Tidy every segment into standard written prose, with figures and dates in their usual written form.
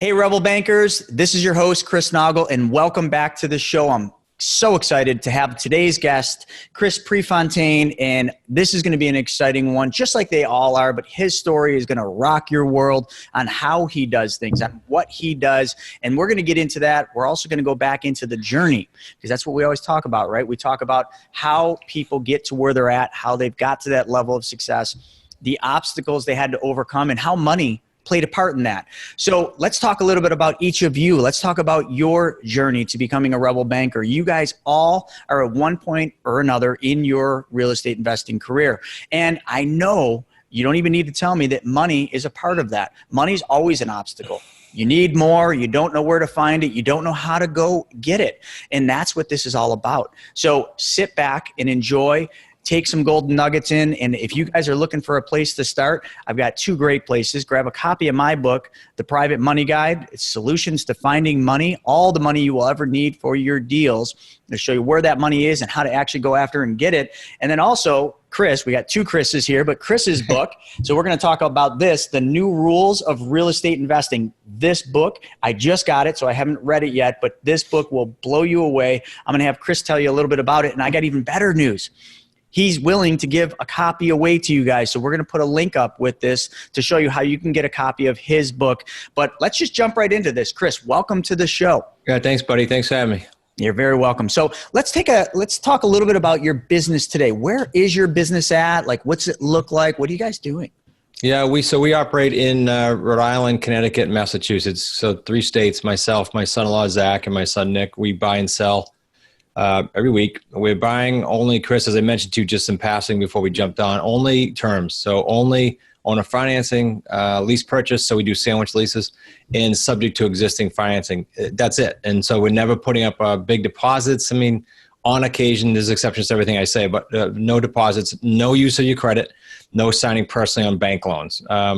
Hey, Rebel Bankers, this is your host, Chris Naugle, and welcome back to the show. I'm so excited to have today's guest, Chris Prefontaine, and this is going to be an exciting one, just like they all are, but his story is going to rock your world on how he does things, on what he does, and we're going to get into that. We're also going to go back into the journey, because that's what we always talk about, right? We talk about how people get to where they're at, how they've got to that level of success, the obstacles they had to overcome, and how money played a part in that. So let's talk a little bit about each of you. Let's talk about your journey to becoming a Rebel Banker. You guys all are at one point or another in your real estate investing career. And I know you don't even need to tell me that money is a part of that. Money's always an obstacle. You need more. You don't know where to find it. You don't know how to go get it. And that's what this is all about. So sit back and enjoy. Take some golden nuggets in. And if you guys are looking for a place to start, I've got two great places. Grab a copy of my book, The Private Money Guide. It's Solutions to Finding Money, all the money you will ever need for your deals. I'll show you where that money is and how to actually go after and get it. And then also, Chris, we got two Chris's here, but Chris's book. So we're going to talk about this, The New Rules of Real Estate Investing. This book, I just got it, so I haven't read it yet, but this book will blow you away. I'm going to have Chris tell you a little bit about it. And I got even better news. He's willing to give a copy away to you guys. So we're going to put a link up with this to show you how you can get a copy of his book. But let's just jump right into this. Chris, welcome to the show. Yeah, thanks, buddy. Thanks for having me. You're very welcome. So let's talk a little bit about your business today. Where is your business at? Like, what's it look like? What are you guys doing? Yeah, we operate in Rhode Island, Connecticut, and Massachusetts. So 3 states, myself, my son-in-law, Zach, and my son, Nick. We buy and sell every week. We're buying only, Chris, as I mentioned to you just in passing before we jumped on, only terms. So only owner financing, lease purchase. So we do sandwich leases and subject to existing financing. That's it. And so we're never putting up big deposits. I mean, on occasion, there's exceptions to everything I say, but no deposits, no use of your credit, no signing personally on bank loans. I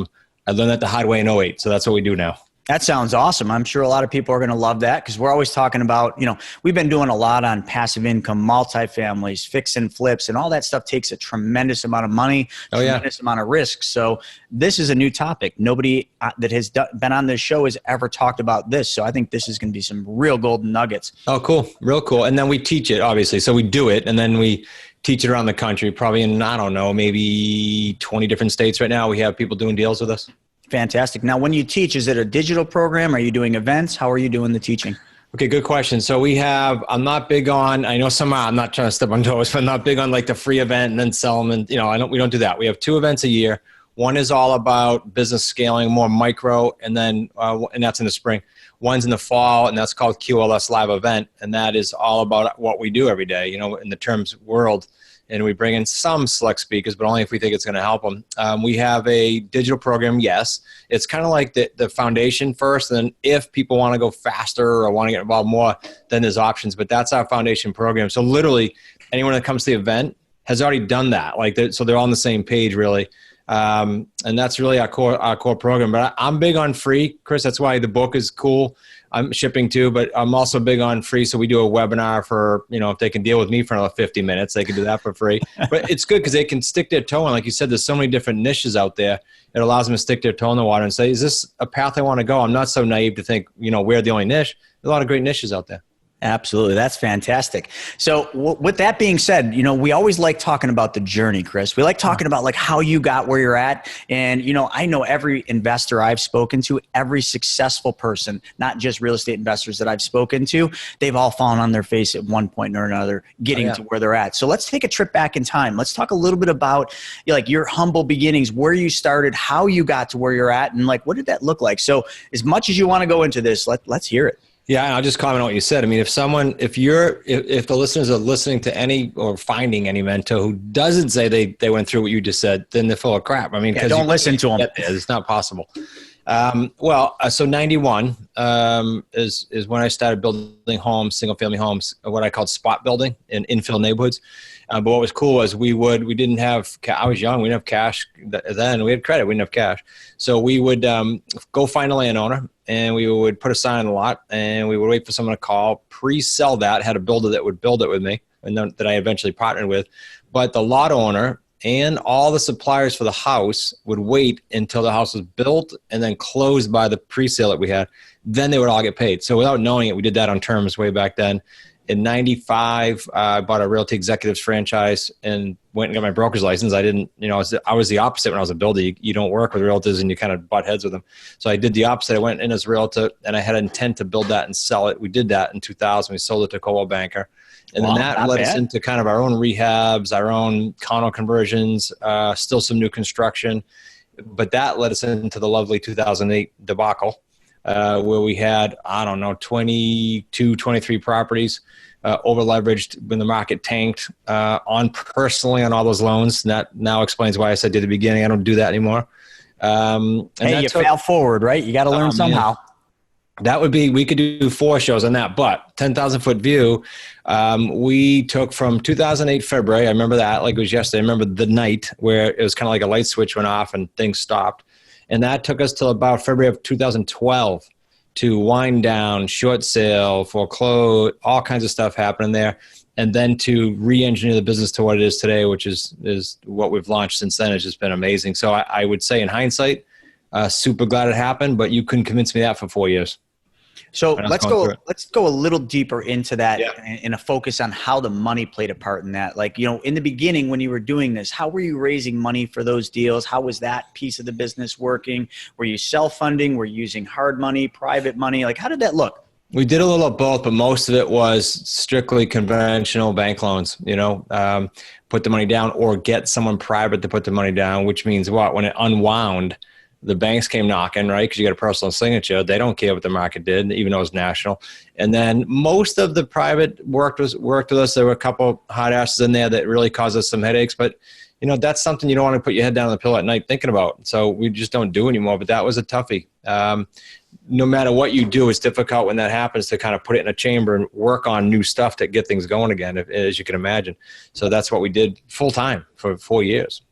learned that the hard way in '08. So that's what we do now. That sounds awesome. I'm sure a lot of people are going to love that because we're always talking about, we've been doing a lot on passive income, multifamilies, fix and flips, and all that stuff takes a tremendous amount of money, tremendous amount of risk. So this is a new topic. Nobody that has been on this show has ever talked about this. So I think this is going to be some real golden nuggets. Oh, cool. Real cool. And then we teach it, obviously. So we do it, and then we teach it around the country, probably in, I don't know, maybe 20 different states right now. We have people doing deals with us. Fantastic. Now, when you teach, is it a digital program? Are you doing events? How are you doing the teaching? Okay, good question. So I'm not big on, I know I'm not trying to step on toes, but I'm not big on like the free event and then sell them. And, we don't do that. We have 2 events a year. One is all about business scaling, more micro, and then, and that's in the spring. One's in the fall, and that's called QLS Live Event. And that is all about what we do every day, in the terms world. And we bring in some select speakers, but only if we think it's going to help them. We have a digital program, yes. It's kind of like the foundation first, and then if people want to go faster or want to get involved more, then there's options. But that's our foundation program. So literally, anyone that comes to the event has already done that. So they're on the same page, really. And that's really our core program. But I'm big on free, Chris. That's why the book is cool. I'm shipping too, but I'm also big on free. So we do a webinar for, if they can deal with me for another 50 minutes, they can do that for free. But it's good because they can stick their toe in. Like you said, there's so many different niches out there. It allows them to stick their toe in the water and say, is this a path I want to go? I'm not so naive to think, we're the only niche. There's a lot of great niches out there. Absolutely. That's fantastic. So with that being said, we always like talking about the journey, Chris. We like talking about like how you got where you're at. And, I know every investor I've spoken to, every successful person, not just real estate investors that I've spoken to, they've all fallen on their face at one point or another, getting to where they're at. So let's take a trip back in time. Let's talk a little bit about your humble beginnings, where you started, how you got to where you're at, and like, what did that look like? So as much as you want to go into this, let's hear it. Yeah, and I'll just comment on what you said. I mean, if the listeners are listening to any or finding any mentor who doesn't say they went through what you just said, then they're full of crap. I mean, because don't listen to them. It's not possible. So 91 is when I started building homes, single family homes, what I called spot building in infill neighborhoods. But what was cool was we didn't have, I was young, we didn't have cash then, we had credit, we didn't have cash. So we would go find a landowner and we would put a sign on the lot and we would wait for someone to call, pre-sell that, had a builder that would build it with me and then, that I eventually partnered with. But the lot owner and all the suppliers for the house would wait until the house was built and then closed by the pre-sale that we had. Then they would all get paid. So without knowing it, we did that on terms way back then. In 95, I bought a Realty Executives franchise and went and got my broker's license. I didn't, I was the opposite when I was a builder. You don't work with realtors and you kind of butt heads with them. So I did the opposite. I went in as a realtor and I had an intent to build that and sell it. We did that in 2000. We sold it to Coldwell Banker. And then that led us into kind of our own rehabs, our own condo conversions, still some new construction. But that led us into the lovely 2008 debacle. Where we had, 22, 23 properties, over leveraged when the market tanked, personally on all those loans. And that now explains why I said at the beginning, I don't do that anymore. You fail forward, right? You got to learn somehow. Man. That would be, we could do 4 shows on that, but 10,000 foot view, we took from 2008 February. I remember that like it was yesterday. I remember the night where it was kind of like a light switch went off and things stopped. And that took us till about February of 2012 to wind down, short sale, foreclose, all kinds of stuff happening there. And then to re-engineer the business to what it is today, which is what we've launched since then. It's just been amazing. So I would say in hindsight, super glad it happened, but you couldn't convince me that for 4 years. So let's go a little deeper into that and a focus on how the money played a part in that. Like, in the beginning when you were doing this, how were you raising money for those deals? How was that piece of the business working? Were you self-funding? Were you using hard money, private money? Like, how did that look? We did a little of both, but most of it was strictly conventional bank loans, put the money down or get someone private to put the money down, which means what? When it unwound, the banks came knocking, right? Because you got a personal signature. They don't care what the market did, even though it's national. And then most of the private worked with us. There were a couple hot asses in there that really caused us some headaches. But, that's something you don't want to put your head down on the pillow at night thinking about. So we just don't do anymore. But that was a toughie. No matter what you do, it's difficult when that happens to kind of put it in a chamber and work on new stuff to get things going again, as you can imagine. So that's what we did full time for 4 years.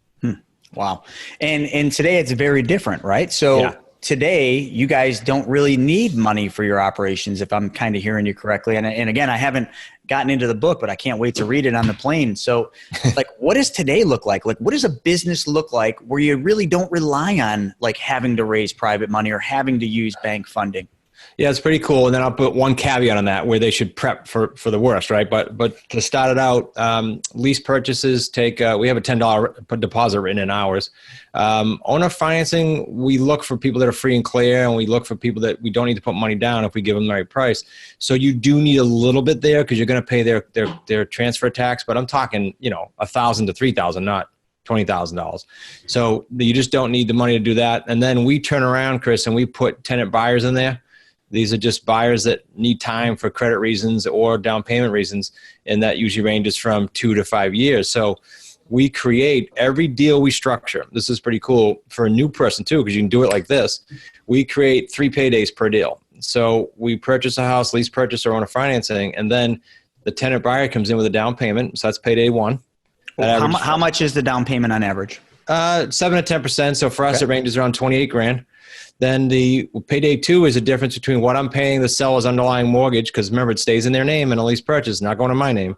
Wow. And today it's very different, right? So today you guys don't really need money for your operations, if I'm kind of hearing you correctly. And again, I haven't gotten into the book, but I can't wait to read it on the plane. So like, what does today look like? Like, what does a business look like where you really don't rely on like having to raise private money or having to use bank funding? Yeah, it's pretty cool. And then I'll put one caveat on that where they should prep for the worst, right? But to start it out, lease purchases take, we have a $10 deposit written in ours. Owner financing, we look for people that are free and clear, and we look for people that we don't need to put money down if we give them the right price. So you do need a little bit there because you're going to pay their transfer tax, but I'm talking, $1,000 to $3,000, not $20,000. So you just don't need the money to do that. And then we turn around, Chris, and we put tenant buyers in there. These are just buyers that need time for credit reasons or down payment reasons, and that usually ranges from 2 to 5 years. So we create every deal we structure. This is pretty cool for a new person too, because you can do it like this. We create 3 paydays per deal. So we purchase a house, lease purchase, or owner financing, and then the tenant buyer comes in with a down payment. So that's payday 1. How much is the down payment on average? 7 to 10%. So for us, it ranges around 28 grand. Then the payday 2 is a difference between what I'm paying the seller's underlying mortgage, because remember, it stays in their name in a lease purchase, not going to my name.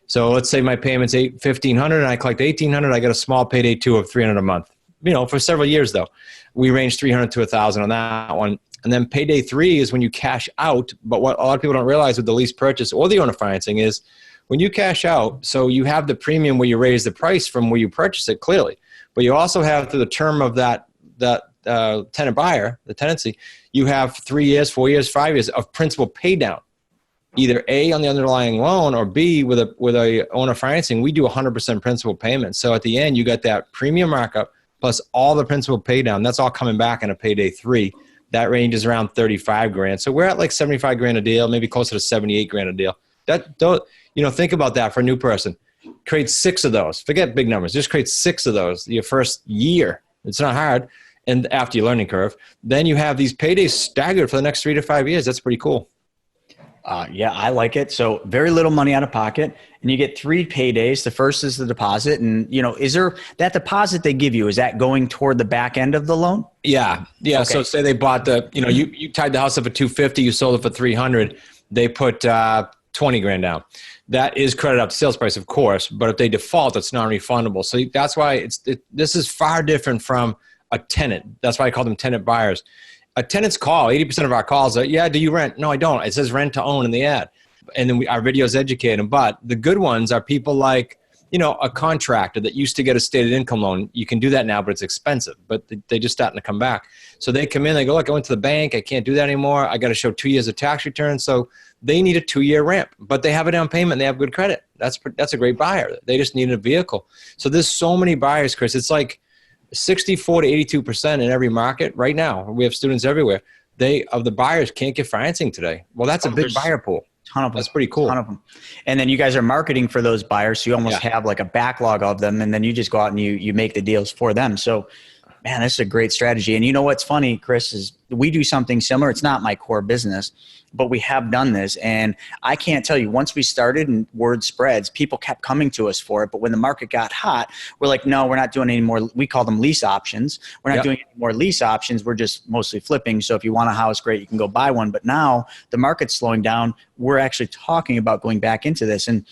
So let's say my payment's $1,500 and I collect $1,800. I get a small payday 2 of $300 a month. For several years though, we range $300 to $1,000 on that one. And then payday 3 is when you cash out. But what a lot of people don't realize with the lease purchase or the owner financing is when you cash out, so you have the premium where you raise the price from where you purchase it clearly, but you also have through the term of that tenant buyer, the tenancy, you have 3 years, 4 years, 5 years of principal pay down, either A, on the underlying loan, or B, with a owner financing. We do 100% principal payment. So at the end, you got that premium markup plus all the principal pay down. That's all coming back in a payday 3. That range is around 35 grand. So we're at like 75 grand a deal, maybe closer to 78 grand a deal. Think about that for a new person. Create 6 of those. Forget big numbers. Just create 6 of those your first year. It's not hard. And after your learning curve, then you have these paydays staggered for the next 3 to 5 years. That's pretty cool. Yeah, I like it. So very little money out of pocket, and you get 3 paydays. The first is the deposit. And, is there that deposit they give you, is that going toward the back end of the loan? Yeah. Okay. So say they bought you tied the house up for $250, you sold it for $300. They put 20 grand down. That is credit up to sales price, of course, but if they default, it's non-refundable. So that's why this is far different from a tenant. That's why I call them tenant buyers. A tenant's call, 80% of our calls are, yeah, do you rent? No, I don't. It says rent to own in the ad. And then our videos educate them. But the good ones are people like, a contractor that used to get a stated income loan. You can do that now, but it's expensive. But they just starting to come back. So they come in, they go, look, I went to the bank. I can't do that anymore. I got to show 2 years of tax return. So they need a 2-year ramp, but they have a down payment. And they have good credit. That's a great buyer. They just need a vehicle. So there's so many buyers, Chris. It's like 64 to 82% in every market right now. We have students everywhere. Of the buyers can't get financing today. Well, that's a big buyer pool. Ton of them. That's pretty cool. Ton of them. And then you guys are marketing for those buyers. So you almost have like a backlog of them. And then you just go out and you make the deals for them. So man, this is a great strategy. And you know what's funny, Chris, is we do something similar. It's not my core business, but we have done this. And I can't tell you, once we started and word spreads, people kept coming to us for it. But when the market got hot, we're like, no, we're not doing any more. We call them lease options. We're not doing any more lease options. We're just mostly flipping. So if you want a house, great, you can go buy one. But now the market's slowing down. We're actually talking about going back into this. And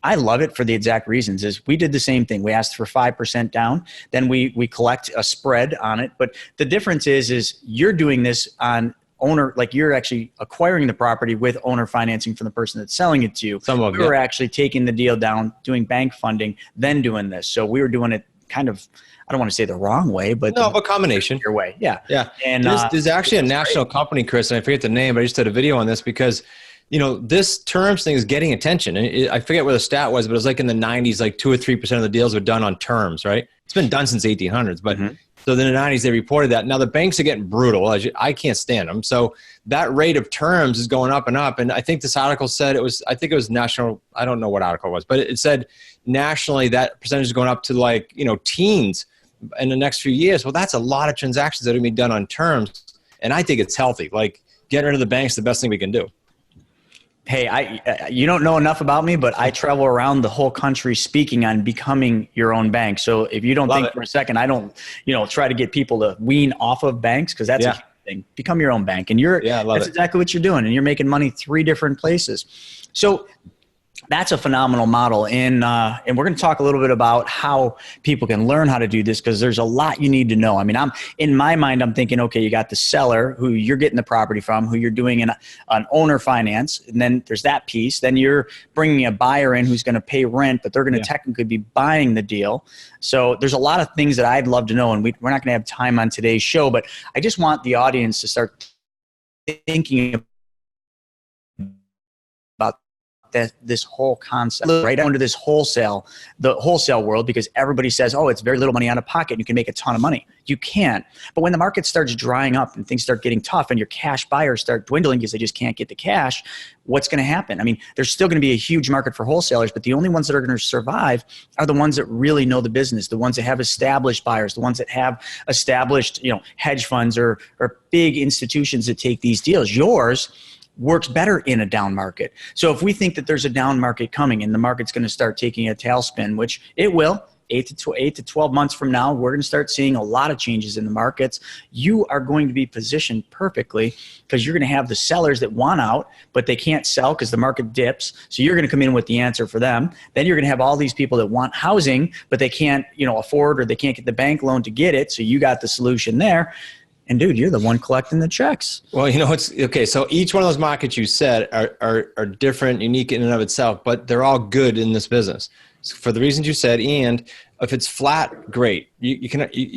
I love it for the exact reasons. Is we did the same thing. We asked for 5% down. Then we collect a spread on it. But the difference is you're doing this on owner, like you're actually acquiring the property with owner financing from the person that's selling it to you. We were actually taking the deal down, doing bank funding, then doing this. So we were doing it kind of, I don't want to say the wrong way, but a combination. Your way. Yeah. And there's actually a national company, Chris, and I forget the name, but I just did a video on this because this terms thing is getting attention. And I forget where the stat was, but it was like in the 90s, like 2 or 3% of the deals were done on terms, right? It's been done since 1800s, but so in the 90s, they reported that. Now the banks are getting brutal. I can't stand them. So that rate of terms is going up and up. And I think this article said I think it was national. I don't know what article it was, but it said nationally that percentage is going up to like, teens in the next few years. Well, that's a lot of transactions that are going to be done on terms. And I think it's healthy. Like getting rid of the banks is the best thing we can do. Hey, you don't know enough about me, but I travel around the whole country speaking on becoming your own bank. So if you don't think for a second, I don't, try to get people to wean off of banks because that's a huge thing. Become your own bank. And that's exactly what you're doing. And you're making money 3 different places. So that's a phenomenal model. And we're going to talk a little bit about how people can learn how to do this because there's a lot you need to know. I mean, in my mind, I'm thinking, okay, you got the seller who you're getting the property from, who you're doing an owner finance. And then there's that piece. Then you're bringing a buyer in who's going to pay rent, but they're going to technically be buying the deal. So there's a lot of things that I'd love to know. And we're not going to have time on today's show, but I just want the audience to start thinking about this whole concept right under the wholesale world, because everybody says, oh, it's very little money out of pocket. You can make a ton of money. You can't. But when the market starts drying up and things start getting tough and your cash buyers start dwindling because they just can't get the cash, what's going to happen? I mean, there's still going to be a huge market for wholesalers, but the only ones that are going to survive are the ones that really know the business, the ones that have established buyers, the ones that have established, hedge funds or big institutions that take these deals. Yours works better in a down market. So if we think that there's a down market coming and the market's going to start taking a tailspin, which it will, 8 to 12 months from now, we're going to start seeing a lot of changes in the markets. You are going to be positioned perfectly because you're going to have the sellers that want out, but they can't sell because the market dips. So you're going to come in with the answer for them. Then you're going to have all these people that want housing, but they can't, afford or they can't get the bank loan to get it. So you got the solution there. And dude, you're the one collecting the checks. Well, it's okay. So each one of those markets you said are different, unique in and of itself, but they're all good in this business for the reasons you said. And if it's flat, great. You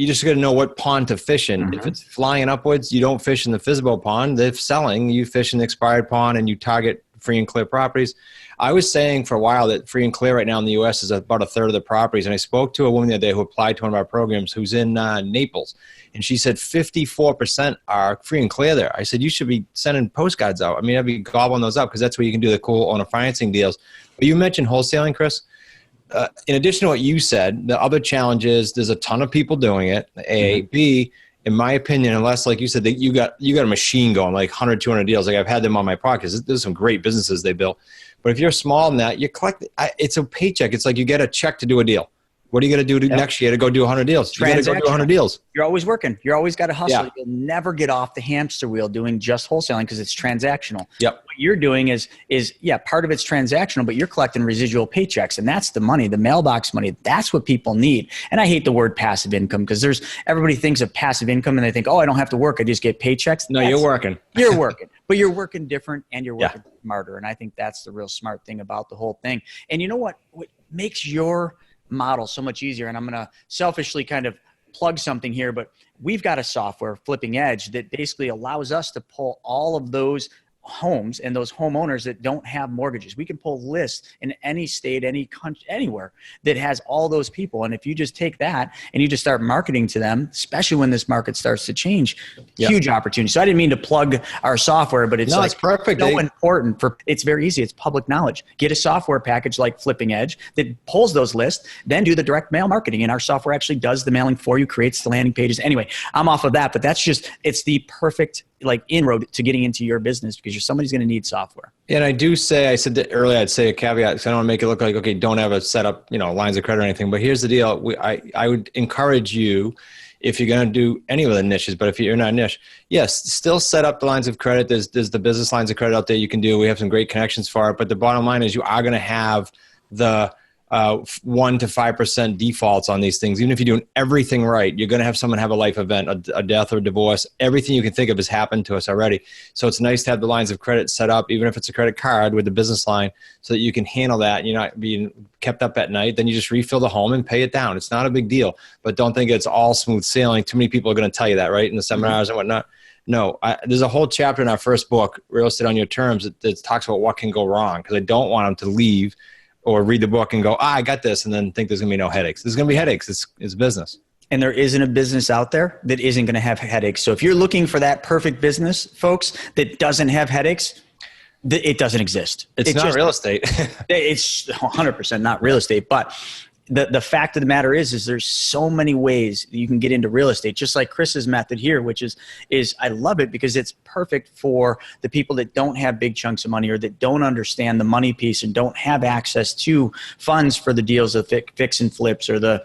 just got to know what pond to fish in. If it's flying upwards, you don't fish in the Fizbo pond. If selling, you fish in the expired pond and you target free and clear properties. I was saying for a while that free and clear right now in the U.S. is about 1/3 of the properties. And I spoke to a woman the other day who applied to one of our programs who's in Naples. And she said 54% are free and clear there. I said, you should be sending postcards out. I mean, I'd be gobbling those up because that's where you can do the cool owner financing deals. But you mentioned wholesaling, Chris. In addition to what you said, the other challenge is there's a ton of people doing it, A. B, in my opinion, unless, like you said, that you got a machine going, like 100, 200 deals. Like I've had them on my podcast. There's some great businesses they built. But if you're small in that, you collect, it's a paycheck. It's like you get a check to do a deal. What are you going to do next year to go do 100 deals? You got to go do 100 deals. You're always working. You're always got to hustle. Yeah. You'll never get off the hamster wheel doing just wholesaling because it's transactional. Yep. What you're doing is part of it's transactional, but you're collecting residual paychecks, and that's the money, the mailbox money. That's what people need. And I hate the word passive income because everybody thinks of passive income and they think, oh, I don't have to work. I just get paychecks. No, you're working. You're working, but you're working different and you're working smarter. And I think that's the real smart thing about the whole thing. And you know what makes your model so much easier, and I'm going to selfishly kind of plug something here, but we've got a software, Flipping Edge, that basically allows us to pull all of those homes and those homeowners that don't have mortgages. We can pull lists in any state, any country, anywhere that has all those people. And if you just take that and you just start marketing to them, especially when this market starts to change, huge opportunity. So I didn't mean to plug our software, but it's it's perfect. So important it's very easy. It's public knowledge. Get a software package like Flipping Edge that pulls those lists, then do the direct mail marketing. And our software actually does the mailing for you, creates the landing pages. Anyway, I'm off of that, but it's the perfect inroad to getting into your business because somebody's going to need software. And I said that earlier, I'd say a caveat because I don't want to make it look like, okay, don't have a set up, lines of credit or anything. But here's the deal. I would encourage you, if you're going to do any of the niches, but if you're not a niche, yes, still set up the lines of credit. There's the business lines of credit out there you can do. We have some great connections for it. But the bottom line is you are going to have the 1 to 5% defaults on these things. Even if you're doing everything right, you're going to have someone have a life event, a death or a divorce. Everything you can think of has happened to us already. So it's nice to have the lines of credit set up, even if it's a credit card with the business line, so that you can handle that and you're not being kept up at night. Then you just refill the home and pay it down. It's not a big deal, but don't think it's all smooth sailing. Too many people are going to tell you that, right? In the seminars and whatnot. No, there's a whole chapter in our first book, Real Estate on Your Terms, that talks about what can go wrong, because I don't want them to leave or read the book and go, I got this, and then think there's going to be no headaches. There's going to be headaches. It's business. And there isn't a business out there that isn't going to have headaches. So if you're looking for that perfect business, folks, that doesn't have headaches, it doesn't exist. It's not real estate. It's 100% not real estate. But the fact of the matter is there's so many ways that you can get into real estate, just like Chris's method here, which is I love it because it's perfect for the people that don't have big chunks of money or that don't understand the money piece and don't have access to funds for the deals of fix and flips or the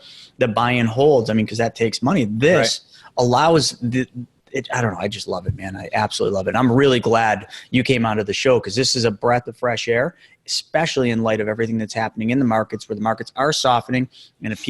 buy and holds. I mean, because that takes money. This allows I don't know. I just love it, man. I absolutely love it. I'm really glad you came onto the show because this is a breath of fresh air, especially in light of everything that's happening in the markets where the markets are softening. And if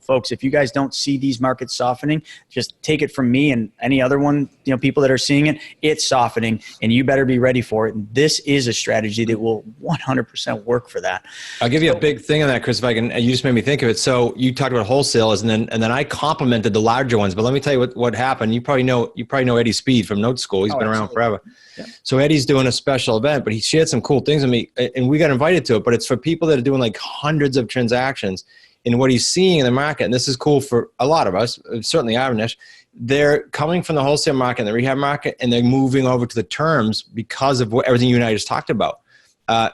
folks, if you guys don't see these markets softening, just take it from me and any other one, people that are seeing it, it's softening and you better be ready for it. And this is a strategy that will 100% work for that. I'll give you a big thing on that, Chris, if I can. You just made me think of it. So you talked about wholesalers and then I complimented the larger ones, but let me tell you what happened. You probably know Eddie Speed from Note School. He's been around forever. Yeah. So Eddie's doing a special event, but he shared some cool things with me and we got invited to it, but it's for people that are doing like hundreds of transactions. And what he's seeing in the market, and this is cool for a lot of us, certainly our niche, they're coming from the wholesale market and the rehab market, and they're moving over to the terms because of everything you and I just talked about.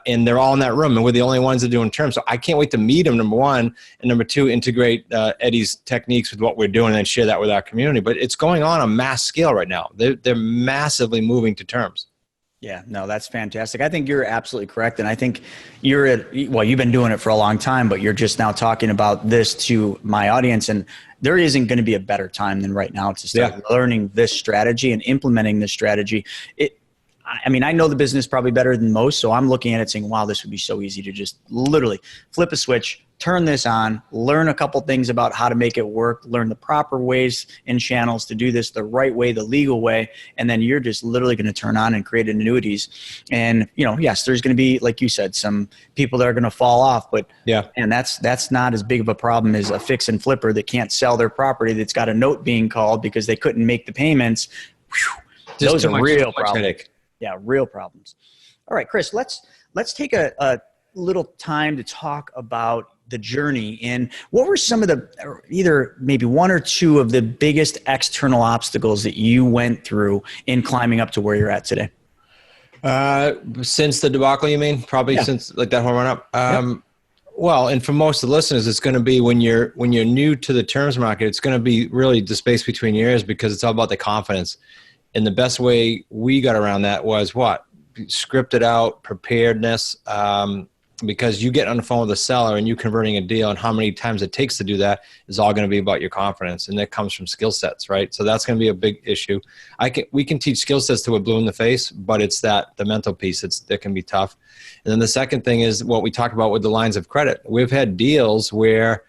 And they're all in that room, and we're the only ones that are doing terms. So I can't wait to meet him, number one, and number two, integrate Eddie's techniques with what we're doing and then share that with our community. But it's going on a mass scale right now. They're massively moving to terms. Yeah, no, that's fantastic. I think you're absolutely correct. And I think you've been doing it for a long time, but you're just now talking about this to my audience. And there isn't going to be a better time than right now to start learning this strategy and implementing this strategy. I know the business probably better than most. So I'm looking at it saying, wow, this would be so easy to just literally flip a switch, turn this on, learn a couple things about how to make it work, learn the proper ways and channels to do this the right way, the legal way. And then you're just literally going to turn on and create annuities. And, yes, there's going to be, like you said, some people that are going to fall off, but and that's not as big of a problem as a fix and flipper that can't sell their property, that's got a note being called because they couldn't make the payments. Whew, those are real problems. Yeah, real problems. All right, Chris, let's take a little time to talk about the journey. And what were some of either maybe one or two of the biggest external obstacles that you went through in climbing up to where you're at today? Since the debacle, you mean? Probably since like that whole run up. Well, and for most of the listeners, it's going to be when you're new to the terms market, it's going to be really the space between your ears because it's all about the confidence. And the best way we got around that was what? Scripted out, preparedness, because you get on the phone with a seller and you converting a deal and how many times it takes to do that is all going to be about your confidence. And that comes from skill sets, right? So that's going to be a big issue. We can teach skill sets to a blue in the face, but it's the mental piece that can be tough. And then the second thing is what we talked about with the lines of credit. We've had deals where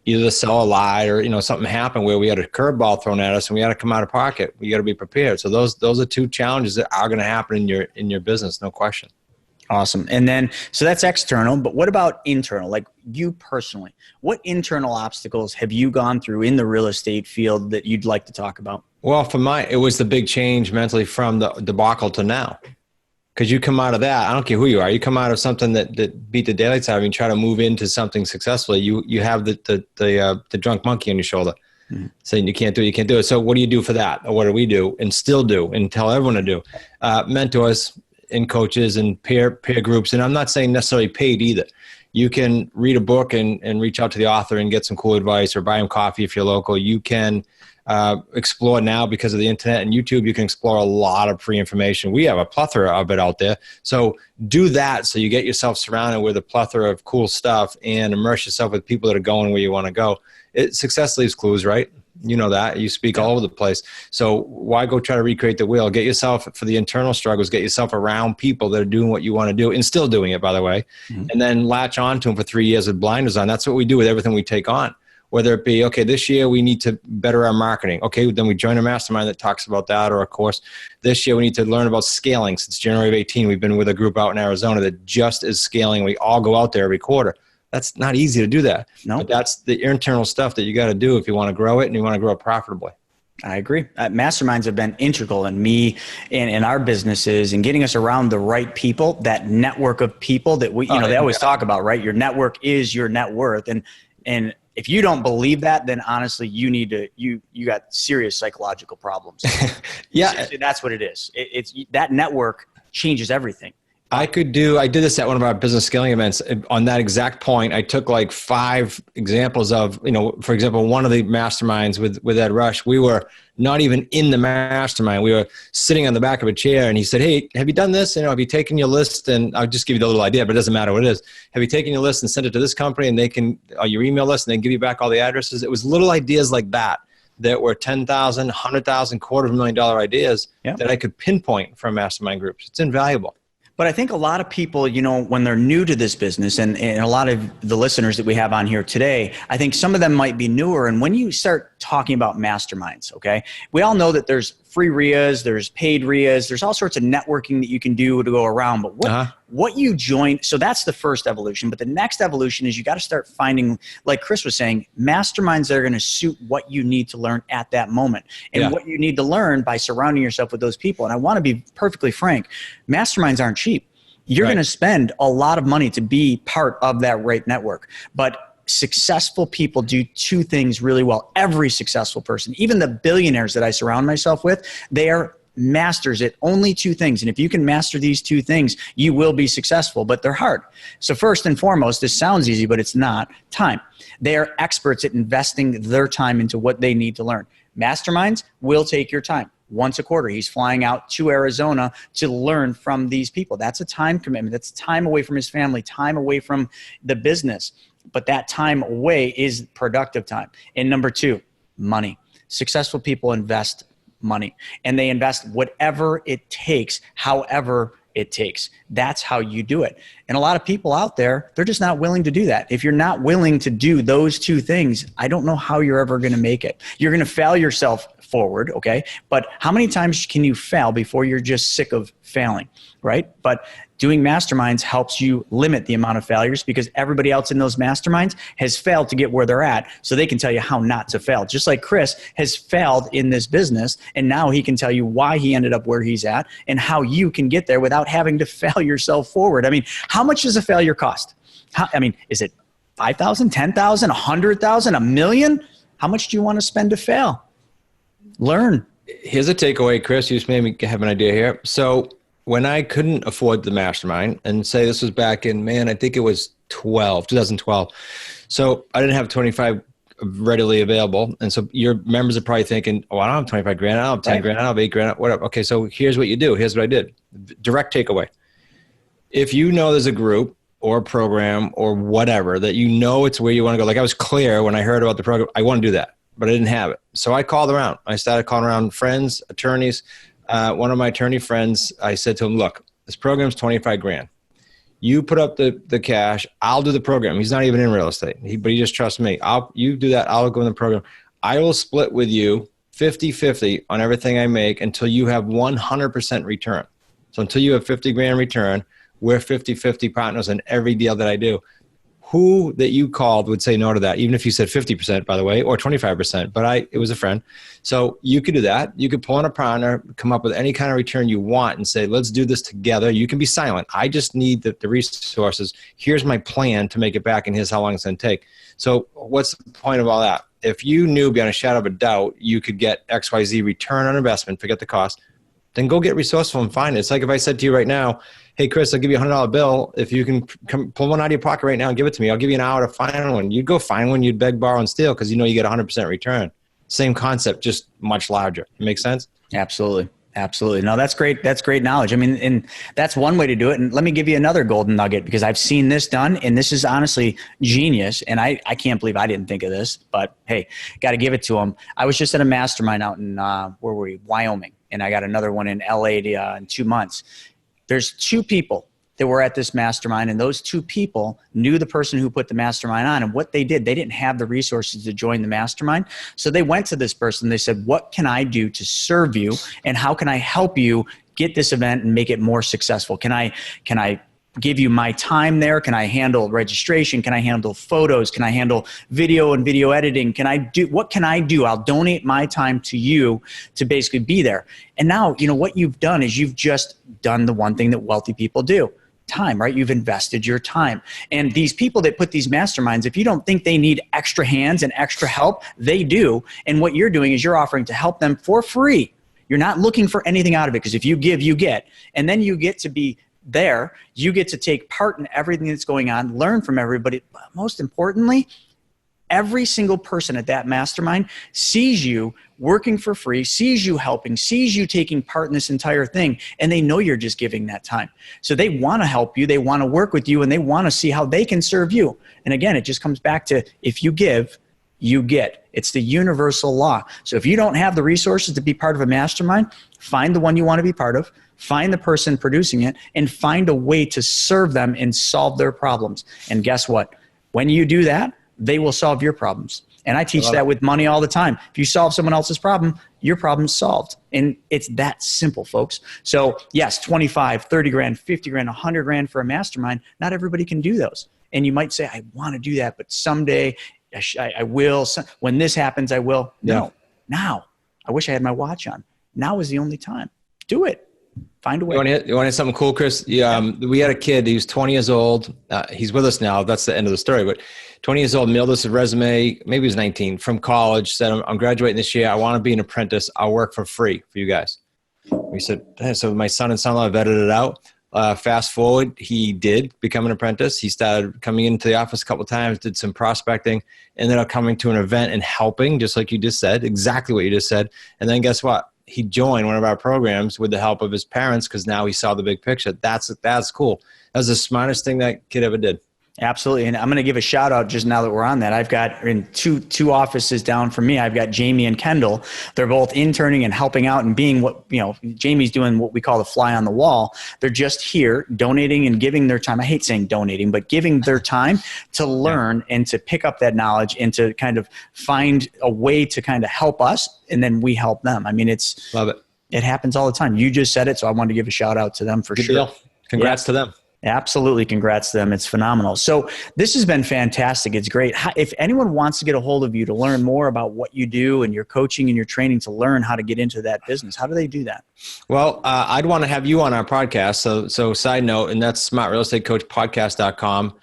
either the seller lied or, something happened where we had a curveball thrown at us and we had to come out of pocket. We got to be prepared. So those are two challenges that are going to happen in your business, no question. Awesome. And then, so that's external, but what about internal? Like you personally, what internal obstacles have you gone through in the real estate field that you'd like to talk about? Well, it was the big change mentally from the debacle to now. Because you come out of that, I don't care who you are, you come out of something that beat the daylights out of you and try to move into something successfully. You have the drunk monkey on your shoulder saying you can't do it. So what do you do for that? Or what do we do and still do and tell everyone to do? Mentors and coaches and peer groups. And I'm not saying necessarily paid either. You can read a book and reach out to the author and get some cool advice or buy him coffee if you're local. You can explore now because of the internet and YouTube. You can explore a lot of free information. We have a plethora of it out there. So do that so you get yourself surrounded with a plethora of cool stuff and immerse yourself with people that are going where you want to go. Success leaves clues, right? You know that. You speak all over the place. So why go try to recreate the wheel? Get yourself, for the internal struggles, get yourself around people that are doing what you want to do and still doing it, by the way. And then latch on to them for 3 years with blinders on. That's what we do with everything we take on. Whether it be, okay, this year we need to better our marketing. Okay, then we join a mastermind that talks about that, or a course. This year we need to learn about scaling. Since January of 18, we've been with a group out in Arizona that just is scaling. We all go out there every quarter. That's not easy to do that. No. But that's the internal stuff that you got to do if you want to grow it and you want to grow it profitably. I agree. Masterminds have been integral in me and in our businesses and getting us around the right people, that network of people that they always talk about, right? Your network is your net worth. And if you don't believe that, then honestly, you got serious psychological problems. Yeah. Seriously, that's what it is. It's that network changes everything. I did this at one of our business scaling events. On that exact point, I took like 5 examples of, for example, one of the masterminds with Ed Rush, we were not even in the mastermind. We were sitting on the back of a chair and he said, hey, have you done this? Have you taken your list? And I'll just give you the little idea, but it doesn't matter what it is. Have you taken your list and sent it to this company and they can, your email list, and they give you back all the addresses? It was little ideas like that were $10,000, $100,000, $250,000 ideas that I could pinpoint from mastermind groups. It's invaluable. But I think a lot of people, when they're new to this business and a lot of the listeners that we have on here today, I think some of them might be newer. And when you start talking about masterminds, okay, we all know that there's free RIAs, there's paid RIAs, there's all sorts of networking that you can do to go around. But what you join, so that's the first evolution. But the next evolution is you got to start finding, like Chris was saying, masterminds that are going to suit what you need to learn at that moment and what you need to learn by surrounding yourself with those people. And I want to be perfectly frank, masterminds aren't cheap. You're going to spend a lot of money to be part of that right network. But successful people do 2 things really well. Every successful person, even the billionaires that I surround myself with, they are masters at only 2 things. And if you can master these 2 things, you will be successful, but they're hard. So first and foremost, this sounds easy, but it's not. Time. They are experts at investing their time into what they need to learn. Masterminds will take your time. Once a quarter, he's flying out to Arizona to learn from these people. That's a time commitment. That's time away from his family, time away from the business. But that time away is productive time. And number 2, money. Successful people invest money, and they invest whatever it takes, however it takes. That's how you do it. And a lot of people out there, they're just not willing to do that. If you're not willing to do those 2 things, I don't know how you're ever going to make it. You're going to fail yourself forward, okay? But how many times can you fail before you're just sick of failing, right? But doing masterminds helps you limit the amount of failures because everybody else in those masterminds has failed to get where they're at, so they can tell you how not to fail. Just like Chris has failed in this business, and now he can tell you why he ended up where he's at and how you can get there without having to fail yourself forward. I mean, how much does a failure cost? Is it $5,000, $10,000, $100,000, $1 million? How much do you want to spend to fail? Learn. Here's a takeaway, Chris. You just made me have an idea here. So when I couldn't afford the mastermind, and say this was back in, I think it was 2012. So I didn't have 25 readily available. And so your members are probably thinking, I don't have 25 grand. I don't have 10 grand. I don't have 8 grand, whatever. Okay. So here's what you do. Here's what I did. Direct takeaway. If you know there's a group or a program or whatever that you know it's where you want to go. Like I was clear when I heard about the program, I want to do that, but I didn't have it. So I called around. I started calling around friends, attorneys. One of my attorney friends, I said to him, look, this program's 25 grand. You put up the cash. I'll do the program. He's not even in real estate, but he just trusts me. You do that. I'll go in the program. I will split with you 50-50 on everything I make until you have 100% return. So until you have 50 grand return, we're 50-50 partners in every deal that I do. Who that you called would say no to that, even if you said 50%, by the way, or 25%, but it was a friend. So you could do that. You could pull in a partner, come up with any kind of return you want and say, let's do this together. You can be silent. I just need the resources. Here's my plan to make it back, and here's how long it's going to take. So what's the point of all that? If you knew beyond a shadow of a doubt you could get XYZ return on investment, forget the cost, then go get resourceful and find it. It's like if I said to you right now, hey, Chris, I'll give you $100 bill. If you can pull one out of your pocket right now and give it to me, I'll give you an hour to find one. You'd go find one, you'd beg, borrow, and steal because you know you get 100% return. Same concept, just much larger. Make sense? Absolutely. Absolutely. No, that's great. That's great knowledge. I mean, and that's one way to do it. And let me give you another golden nugget because I've seen this done and this is honestly genius. And I can't believe I didn't think of this, but hey, got to give it to them. I was just at a mastermind out in, where were we? Wyoming. And I got another one in LA in 2 months. There's two people that were at this mastermind, and those two people knew the person who put the mastermind on. And what they did, they didn't have the resources to join the mastermind. So they went to this person. They said, what can I do to serve you? And how can I help you get this event and make it more successful? Can I give you my time there? Can I handle registration? Can I handle photos? Can I handle video and video editing? What can I do? I'll donate my time to you to basically be there. And now, what you've done is you've just done the one thing that wealthy people do. Time, right? You've invested your time. And these people that put these masterminds, if you don't think they need extra hands and extra help, they do. And what you're doing is you're offering to help them for free. You're not looking for anything out of it because if you give, you get. And then you get to be there. You get to take part in everything that's going on, learn from everybody. But most importantly, every single person at that mastermind sees you working for free, sees you helping, sees you taking part in this entire thing, and they know you're just giving that time. So they want to help you, they want to work with you, and they want to see how they can serve you. And again, it just comes back to if you give, you get. It's the universal law. So if you don't have the resources to be part of a mastermind, find the one you want to be part of, find the person producing it, and find a way to serve them and solve their problems. And guess what? When you do that, they will solve your problems. And I teach that with money all the time. If you solve someone else's problem, your problem's solved. And it's that simple, folks. So yes, 25, 30 grand, 50 grand, 100 grand for a mastermind. Not everybody can do those. And you might say, I want to do that, but someday I will. When this happens, I will. No, now. I wish I had my watch on. Now is the only time. Do it. Find a way. You want to hear something cool, Chris? We had a kid. He was 20 years old. He's with us now. That's the end of the story. But 20 years old, mailed us a resume. Maybe he was 19 from college. Said, I'm graduating this year. I want to be an apprentice. I'll work for free for you guys. We said, so my son and son-in-law vetted it out. Fast forward, he did become an apprentice. He started coming into the office a couple of times, did some prospecting, ended up coming to an event and helping, just like you just said, exactly what you just said. And then guess what? He joined one of our programs with the help of his parents because now he saw the big picture. That's cool. That was the smartest thing that kid ever did. Absolutely. And I'm going to give a shout out just now that we're on that. I've got in two offices down from me, I've got Jamie and Kendall. They're both interning and helping out and being Jamie's doing what we call the fly on the wall. They're just here donating and giving their time. I hate saying donating, but giving their time to learn and to pick up that knowledge and to kind of find a way to kind of help us. And then we help them. I mean, love it. It happens all the time. You just said it. So I wanted to give a shout out to them for Good sure. Deal. Congrats to them. Absolutely. Congrats to them. It's phenomenal. So this has been fantastic. It's great. If anyone wants to get a hold of you to learn more about what you do and your coaching and your training to learn how to get into that business, how do they do that? Well, I'd want to have you on our podcast. So side note, and that's smartrealestatecoachpodcast.com.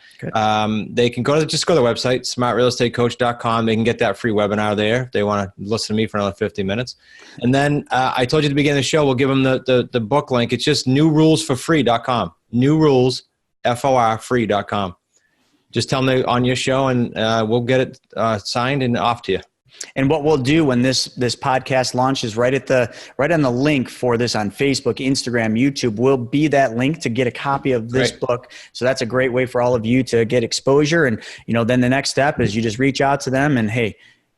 They can go to the website, smartrealestatecoach.com. They can get that free webinar there. If they want to listen to me for another 50 minutes. And then I told you at the beginning of the show, we'll give them the book link. It's just newrulesforfree.com. newrulesforfree.com. Just tell them they're on your show and we'll get it signed and off to you. And what we'll do when this podcast launches, right on the link for this on Facebook, Instagram, YouTube, will be that link to get a copy of this book. So that's a great way for all of you to get exposure. And, then the next step is you just reach out to them and, hey,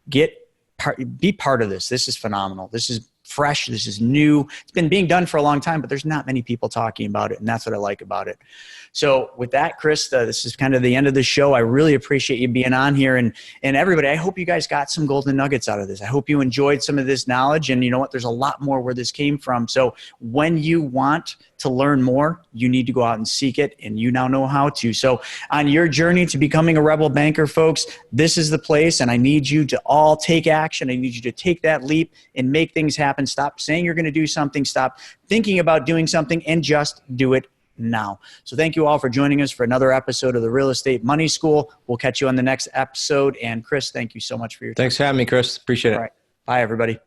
be part of this. This is phenomenal. This is fresh. This is new. It's been being done for a long time, but there's not many people talking about it. And that's what I like about it. So with that, Chris, this is kind of the end of the show. I really appreciate you being on here, and everybody, I hope you guys got some golden nuggets out of this. I hope you enjoyed some of this knowledge, and you know what, there's a lot more where this came from. So when you want to learn more, you need to go out and seek it, and you now know how to. So on your journey to becoming a rebel banker, folks, this is the place, and I need you to all take action. I need you to take that leap and make things happen. Stop saying you're going to do something. Stop thinking about doing something, and just do it now. So thank you all for joining us for another episode of the Real Estate Money School. We'll catch you on the next episode. And Chris, thank you so much for your time. Thanks for having me, Chris. Appreciate it. All right. Bye, everybody.